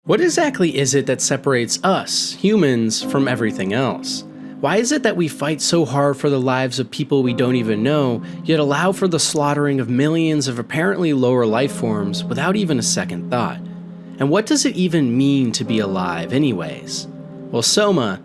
What exactly is it that separates us, humans, from everything else? Why is it that we fight so hard for the lives of people we don't even know, yet allow for the slaughtering of millions of apparently lower life forms without even a second thought? And what does it even mean to be alive anyways? Well, Soma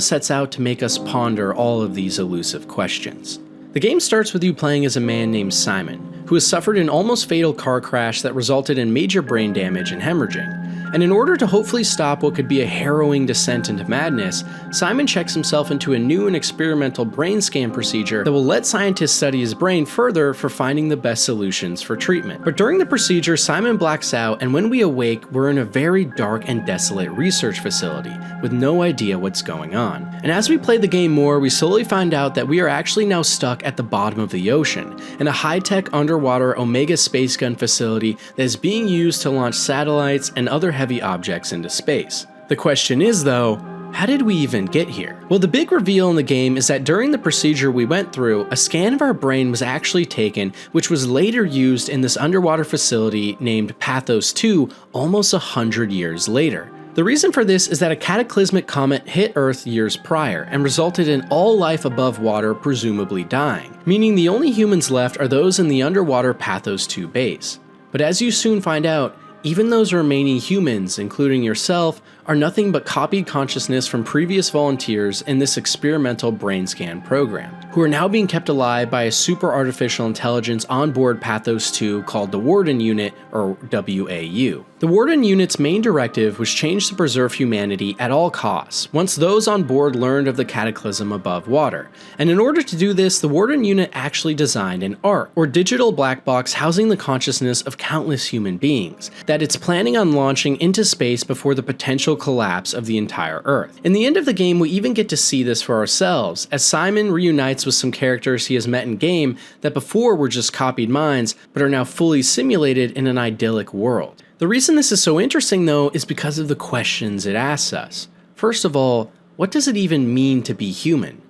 sets out to make us ponder all of these elusive questions. The game starts with you playing as a man named Simon, who has suffered an almost fatal car crash that resulted in major brain damage and hemorrhaging. And in order to hopefully stop what could be a harrowing descent into madness, Simon checks himself into a new and experimental brain scan procedure that will let scientists study his brain further for finding the best solutions for treatment. But during the procedure, Simon blacks out, and when we awake, we're in a very dark and desolate research facility with no idea what's going on. And as we play the game more, we slowly find out that we are actually now stuck at the bottom of the ocean in a high-tech underwater Omega space gun facility that is being used to launch satellites and other heavy objects into space. The question is, though, how did we even get here? Well, the big reveal in the game is that during the procedure we went through, a scan of our brain was actually taken, which was later used in this underwater facility named Pathos 2 almost 100 years later. The reason for this is that a cataclysmic comet hit Earth years prior and resulted in all life above water presumably dying, meaning the only humans left are those in the underwater Pathos 2 base. But as you soon find out, even those remaining humans, including yourself, are nothing but copied consciousness from previous volunteers in this experimental brain scan program, who are now being kept alive by a super artificial intelligence on board Pathos 2 called the Warden Unit, or WAU. The Warden Unit's main directive was changed to preserve humanity at all costs, once those on board learned of the cataclysm above water. And in order to do this, the Warden Unit actually designed an ARC, or digital black box housing the consciousness of countless human beings, that it's planning on launching into space before the potential collapse of the entire Earth. In the end of the game, we even get to see this for ourselves, as Simon reunites with some characters he has met in game that before were just copied minds, but are now fully simulated in an idyllic world. The reason this is so interesting, though, is because of the questions it asks us. First of all, what does it even mean to be human?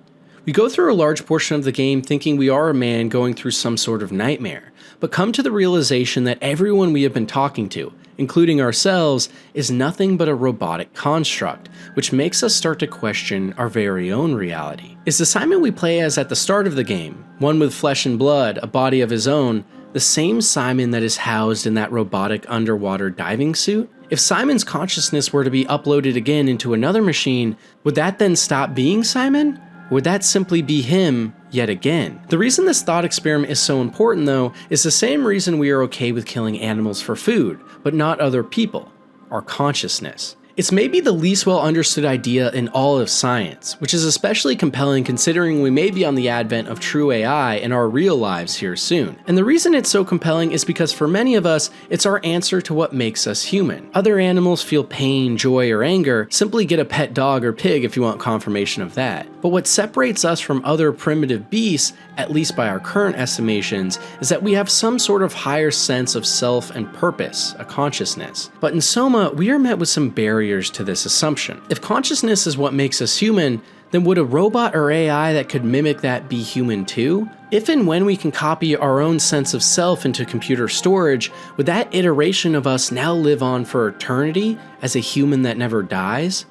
We go through a large portion of the game thinking we are a man going through some sort of nightmare, but come to the realization that everyone we have been talking to, including ourselves, is nothing but a robotic construct, which makes us start to question our very own reality. Is the Simon we play as at the start of the game, one with flesh and blood, a body of his own, the same Simon that is housed in that robotic underwater diving suit? If Simon's consciousness were to be uploaded again into another machine, would that then stop being Simon? Or would that simply be him yet again? The reason this thought experiment is so important, though, is the same reason we are okay with killing animals for food, but not other people: our consciousness. It's maybe the least well understood idea in all of science, which is especially compelling considering we may be on the advent of true AI in our real lives here soon. And the reason it's so compelling is because for many of us, it's our answer to what makes us human. Other animals feel pain, joy, or anger. Simply get a pet dog or pig if you want confirmation of that. But what separates us from other primitive beasts, at least by our current estimations, is that we have some sort of higher sense of self and purpose, a consciousness. But in Soma, we are met with some barriers to this assumption. If consciousness is what makes us human, then would a robot or AI that could mimic that be human too? If and when we can copy our own sense of self into computer storage, would that iteration of us now live on for eternity as a human that never dies?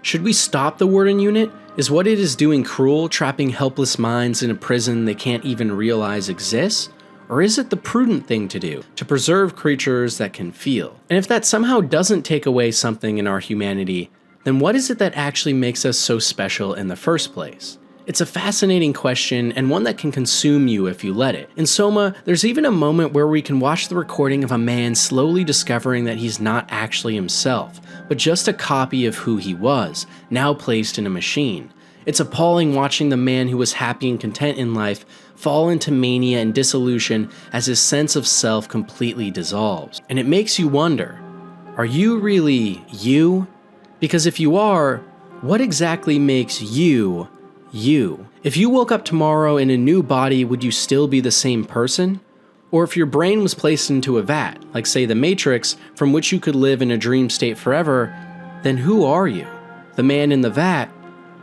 Should we stop the Warden Unit? Is what it is doing cruel, trapping helpless minds in a prison they can't even realize exists? Or is it the prudent thing to do, to preserve creatures that can feel? And if that somehow doesn't take away something in our humanity, then what is it that actually makes us so special in the first place? It's a fascinating question, and one that can consume you if you let it. In Soma, there's even a moment where we can watch the recording of a man slowly discovering that he's not actually himself, but just a copy of who he was, now placed in a machine. It's appalling watching the man who was happy and content in life fall into mania and dissolution as his sense of self completely dissolves. And it makes you wonder, are you really you? Because if you are, what exactly makes you, you? If you woke up tomorrow in a new body, would you still be the same person? Or if your brain was placed into a vat, like say the Matrix, from which you could live in a dream state forever, then who are you? The man in the vat,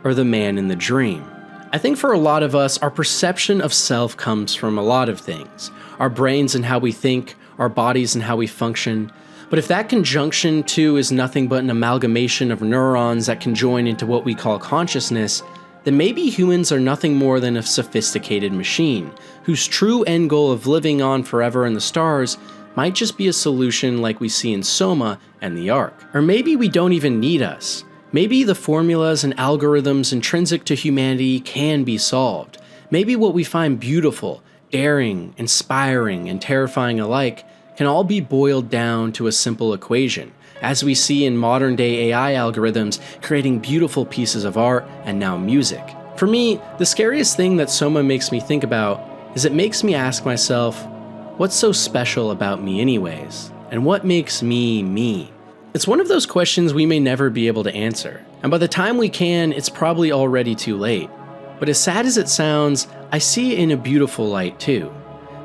or the man in the dream? I think for a lot of us, our perception of self comes from a lot of things. Our brains and how we think, our bodies and how we function. But if that conjunction too is nothing but an amalgamation of neurons that can join into what we call consciousness, then maybe humans are nothing more than a sophisticated machine, whose true end goal of living on forever in the stars might just be a solution like we see in Soma and the Ark. Or maybe we don't even need us. Maybe the formulas and algorithms intrinsic to humanity can be solved. Maybe what we find beautiful, daring, inspiring, and terrifying alike can all be boiled down to a simple equation, as we see in modern-day AI algorithms creating beautiful pieces of art and now music. For me, the scariest thing that Soma makes me think about is it makes me ask myself, what's so special about me anyways? And what makes me me? It's one of those questions we may never be able to answer, and by the time we can, it's probably already too late. But as sad as it sounds, I see it in a beautiful light too.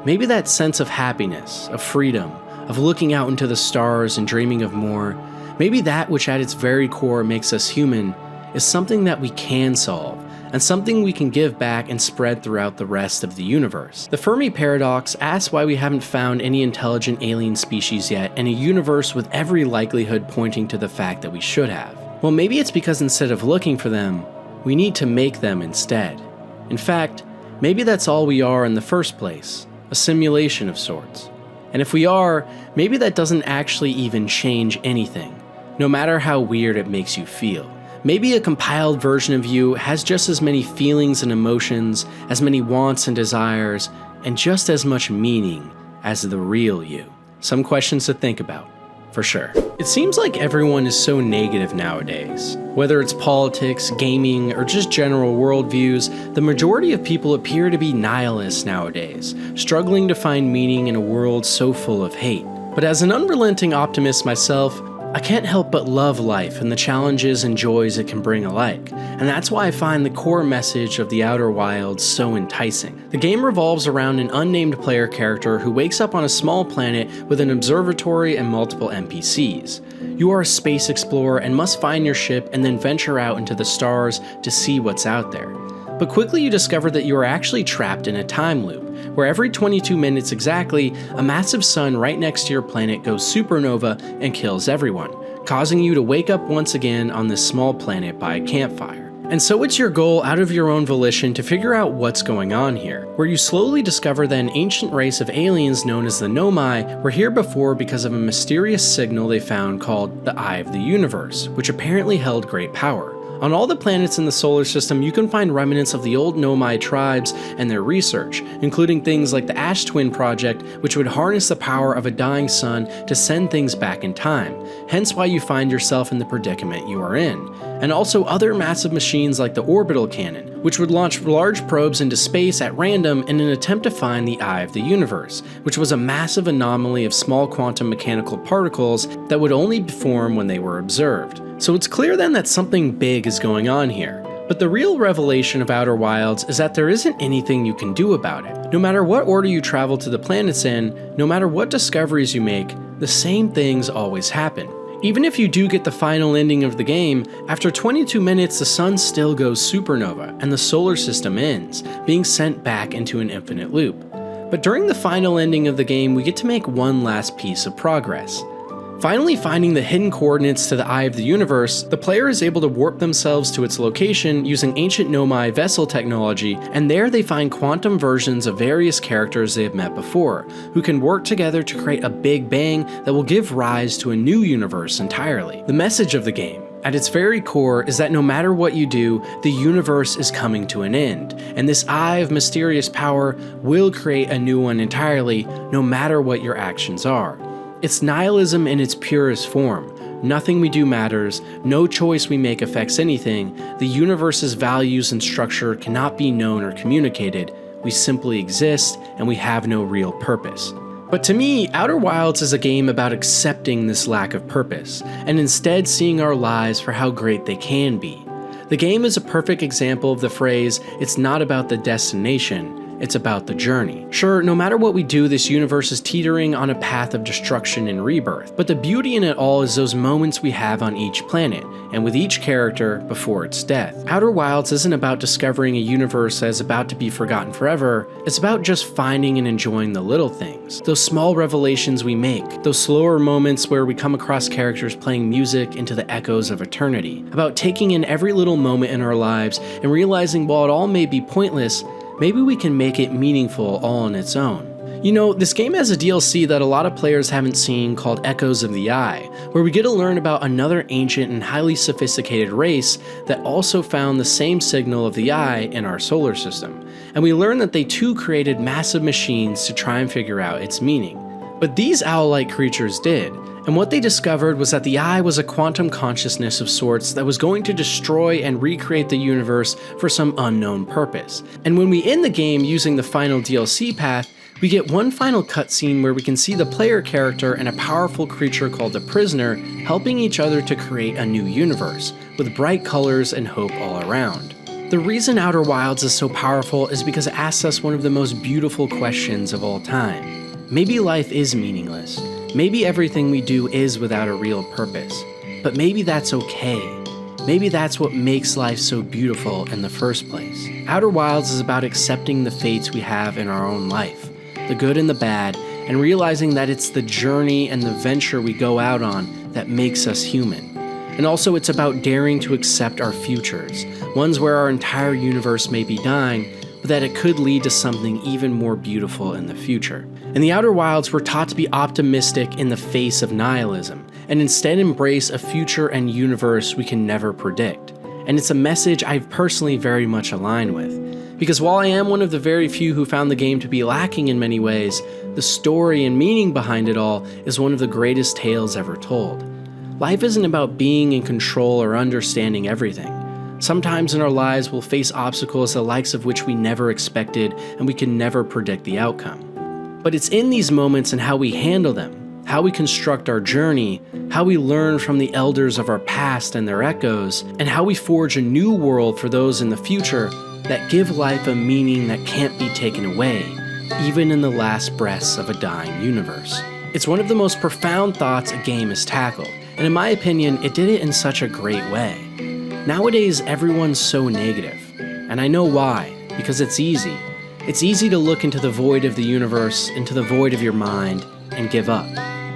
Maybe that sense of happiness, of freedom, of looking out into the stars and dreaming of more, maybe that which at its very core makes us human is something that we can solve, and something we can give back and spread throughout the rest of the universe. The Fermi paradox asks why we haven't found any intelligent alien species yet in a universe with every likelihood pointing to the fact that we should have. Well, maybe it's because instead of looking for them, we need to make them instead. In fact, maybe that's all we are in the first place, a simulation of sorts. And if we are, maybe that doesn't actually even change anything, no matter how weird it makes you feel. Maybe a compiled version of you has just as many feelings and emotions, as many wants and desires, and just as much meaning as the real you. Some questions to think about, for sure. It seems like everyone is so negative nowadays. Whether it's politics, gaming, or just general worldviews, the majority of people appear to be nihilists nowadays, struggling to find meaning in a world so full of hate. But as an unrelenting optimist myself, I can't help but love life and the challenges and joys it can bring alike, and that's why I find the core message of The Outer Wilds so enticing. The game revolves around an unnamed player character who wakes up on a small planet with an observatory and multiple NPCs. You are a space explorer and must find your ship and then venture out into the stars to see what's out there. But quickly you discover that you are actually trapped in a time loop, where every 22 minutes exactly, a massive sun right next to your planet goes supernova and kills everyone, causing you to wake up once again on this small planet by a campfire. And so it's your goal out of your own volition to figure out what's going on here, where you slowly discover that an ancient race of aliens known as the Nomai were here before because of a mysterious signal they found called the Eye of the Universe, which apparently held great power. On all the planets in the solar system, you can find remnants of the old Nomai tribes and their research, including things like the Ash Twin Project, which would harness the power of a dying sun to send things back in time, hence why you find yourself in the predicament you are in. And also other massive machines like the Orbital Cannon, which would launch large probes into space at random in an attempt to find the Eye of the Universe, which was a massive anomaly of small quantum mechanical particles that would only form when they were observed. So it's clear then that something big is going on here. But the real revelation of Outer Wilds is that there isn't anything you can do about it. No matter what order you travel to the planets in, no matter what discoveries you make, the same things always happen. Even if you do get the final ending of the game, after 22 minutes the sun still goes supernova and the solar system ends, being sent back into an infinite loop. But during the final ending of the game, we get to make one last piece of progress. Finally finding the hidden coordinates to the Eye of the Universe, the player is able to warp themselves to its location using ancient Nomai vessel technology, and there they find quantum versions of various characters they have met before, who can work together to create a big bang that will give rise to a new universe entirely. The message of the game, at its very core, is that no matter what you do, the universe is coming to an end, and this Eye of mysterious power will create a new one entirely, no matter what your actions are. It's nihilism in its purest form. Nothing we do matters, no choice we make affects anything, the universe's values and structure cannot be known or communicated, we simply exist and we have no real purpose. But to me, Outer Wilds is a game about accepting this lack of purpose, and instead seeing our lives for how great they can be. The game is a perfect example of the phrase, "It's not about the destination, It's about the journey. Sure, no matter what we do, this universe is teetering on a path of destruction and rebirth, but the beauty in it all is those moments we have on each planet, and with each character before its death. Outer Wilds isn't about discovering a universe that is about to be forgotten forever, it's about just finding and enjoying the little things, those small revelations we make, those slower moments where we come across characters playing music into the echoes of eternity, about taking in every little moment in our lives and realizing while it all may be pointless, maybe we can make it meaningful all on its own. You know, this game has a DLC that a lot of players haven't seen called Echoes of the Eye, where we get to learn about another ancient and highly sophisticated race that also found the same signal of the eye in our solar system. And we learn that they too created massive machines to try and figure out its meaning. But these owl-like creatures did, and what they discovered was that the eye was a quantum consciousness of sorts that was going to destroy and recreate the universe for some unknown purpose. And when we end the game using the final DLC path, we get one final cutscene where we can see the player character and a powerful creature called the Prisoner helping each other to create a new universe, with bright colors and hope all around. The reason Outer Wilds is so powerful is because it asks us one of the most beautiful questions of all time. Maybe life is meaningless. Maybe everything we do is without a real purpose, but maybe that's okay. Maybe that's what makes life so beautiful in the first place. Outer Wilds is about accepting the fates we have in our own life, the good and the bad, and realizing that it's the journey and the venture we go out on that makes us human. And also it's about daring to accept our futures, ones where our entire universe may be dying, but that it could lead to something even more beautiful in the future. In the Outer Wilds, we're taught to be optimistic in the face of nihilism, and instead embrace a future and universe we can never predict. And it's a message I personally very much align with, because while I am one of the very few who found the game to be lacking in many ways, the story and meaning behind it all is one of the greatest tales ever told. Life isn't about being in control or understanding everything. Sometimes in our lives we'll face obstacles the likes of which we never expected, and we can never predict the outcome. But it's in these moments and how we handle them, how we construct our journey, how we learn from the elders of our past and their echoes, and how we forge a new world for those in the future that give life a meaning that can't be taken away, even in the last breaths of a dying universe. It's one of the most profound thoughts a game has tackled, and in my opinion, it did it in such a great way. Nowadays, everyone's so negative, and I know why, because it's easy. It's easy to look into the void of the universe, into the void of your mind, and give up.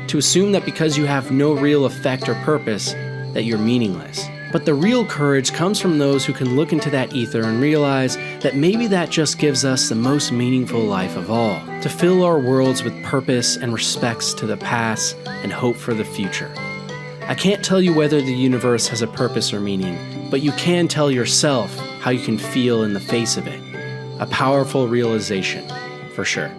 To assume that because you have no real effect or purpose, that you're meaningless. But the real courage comes from those who can look into that ether and realize that maybe that just gives us the most meaningful life of all, to fill our worlds with purpose and respects to the past and hope for the future. I can't tell you whether the universe has a purpose or meaning, but you can tell yourself how you can feel in the face of it. A powerful realization, for sure.